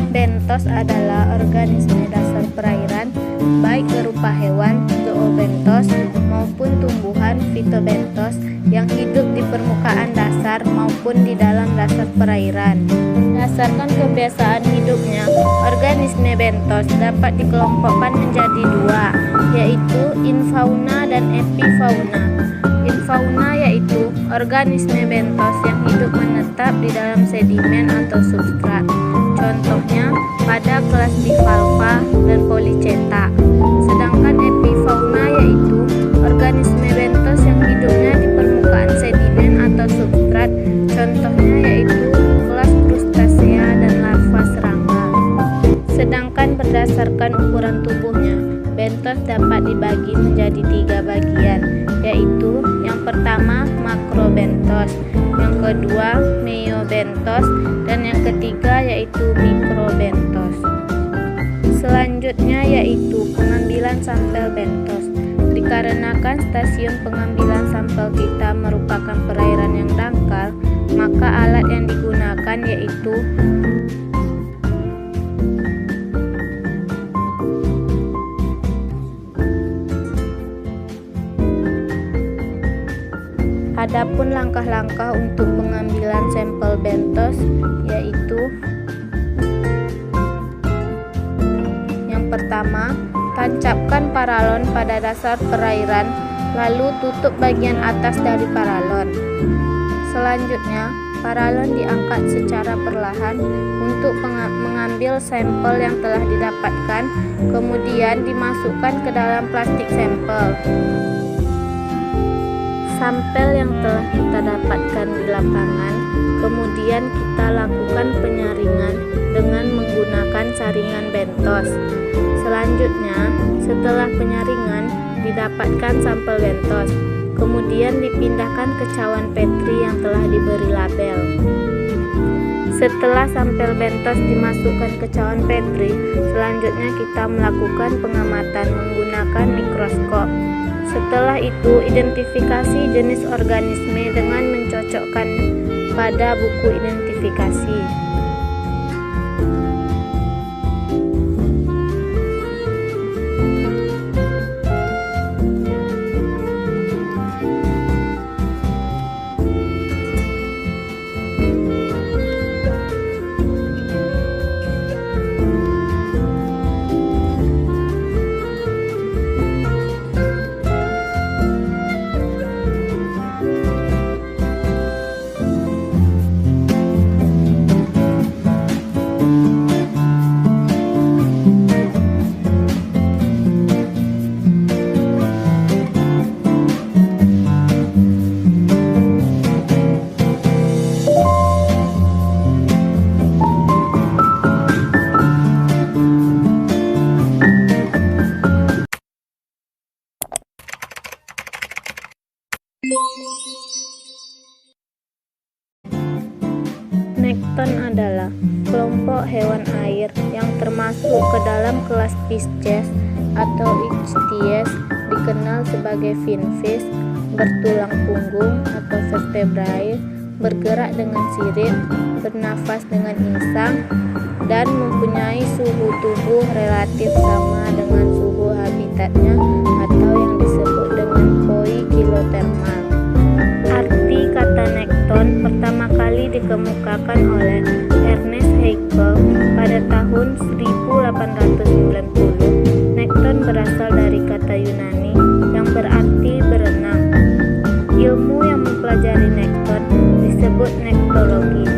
Bentos adalah organisme dasar perairan, baik berupa hewan, zoobentos, maupun tumbuhan, fitobentos, yang hidup di permukaan dasar maupun di dalam dasar perairan. Berdasarkan kebiasaan hidupnya, organisme bentos dapat dikelompokkan menjadi dua, yaitu infauna dan epifauna. Infauna yaitu organisme bentos yang hidup menetap di dalam sedimen atau substrat. Contohnya pada kelas bivalva dan polychaeta. Sedangkan epifauna yaitu organisme bentos yang hidupnya di permukaan sedimen atau substrat. Contohnya yaitu kelas krustasea dan larva serangga. Sedangkan berdasarkan ukuran tubuhnya, bentos dapat dibagi menjadi 3 bagian, yaitu yang pertama makrobentos, yang kedua meiobentos, dan yang ketiga yaitu mikrobentos. Selanjutnya yaitu pengambilan sampel bentos. Dikarenakan stasiun pengambilan sampel kita merupakan perairan yang dangkal, maka alat yang digunakan yaitu Adapun langkah-langkah untuk pengambilan sampel bentos yaitu yang pertama, tancapkan paralon pada dasar perairan, lalu tutup bagian atas dari paralon. Selanjutnya, paralon diangkat secara perlahan untuk mengambil sampel yang telah didapatkan, kemudian dimasukkan ke dalam plastik sampel. Sampel yang telah kita dapatkan di lapangan, kemudian kita lakukan penyaringan dengan menggunakan saringan bentos. Selanjutnya, setelah penyaringan, didapatkan sampel bentos, kemudian dipindahkan ke cawan Petri yang telah diberi label. Setelah sampel bentos dimasukkan ke cawan Petri, selanjutnya kita melakukan pengamatan menggunakan mikroskop. Setelah itu, identifikasi jenis organisme dengan mencocokkan pada buku identifikasi. Nekton adalah kelompok hewan air yang termasuk ke dalam kelas Pisces atau Ichthyids, dikenal sebagai finfish, bertulang punggung atau vertebrae, bergerak dengan sirip, bernafas dengan insang, dan mempunyai suhu tubuh relatif sama dengan suhu habitatnya atau yang disebut dengan poikilotermal. Arti kata nekton pertama kali dikemukakan oleh Ernest Haeckel pada tahun 1890. Nekton berasal dari kata Yunani yang berarti berenang. Ilmu yang mempelajari nekton disebut nektologi,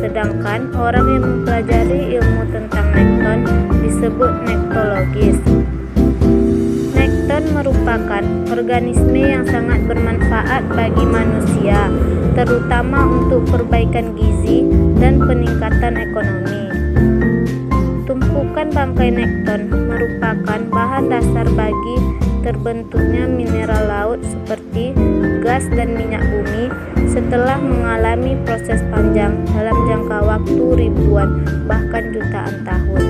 sedangkan orang yang mempelajari ilmu tentang nekton disebut nektologis. Nekton merupakan organisme yang sangat bermanfaat bagi manusia, terutama untuk perbaikan gizi dan peningkatan ekonomi. Tumpukan bangkai nekton merupakan bahan dasar bagi terbentuknya mineral laut seperti gas dan minyak bumi setelah mengalami proses panjang dalam jangka waktu ribuan bahkan jutaan tahun.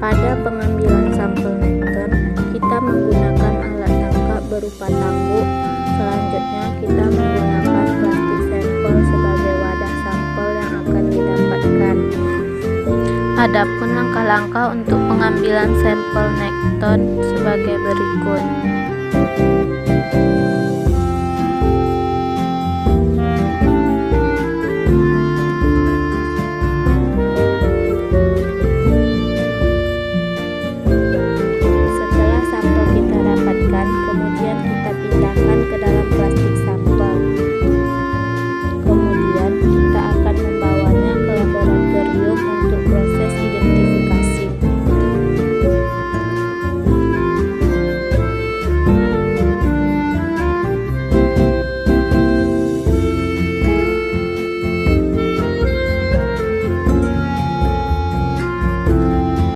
Pada pengambilan sampel nekton, kita menggunakan alat tangkap berupa tambuk. Selanjutnya kita menggunakan plastik sampel sebagai wadah sampel yang akan didapatkan. Adapun langkah-langkah untuk pengambilan sampel nekton sebagai berikut.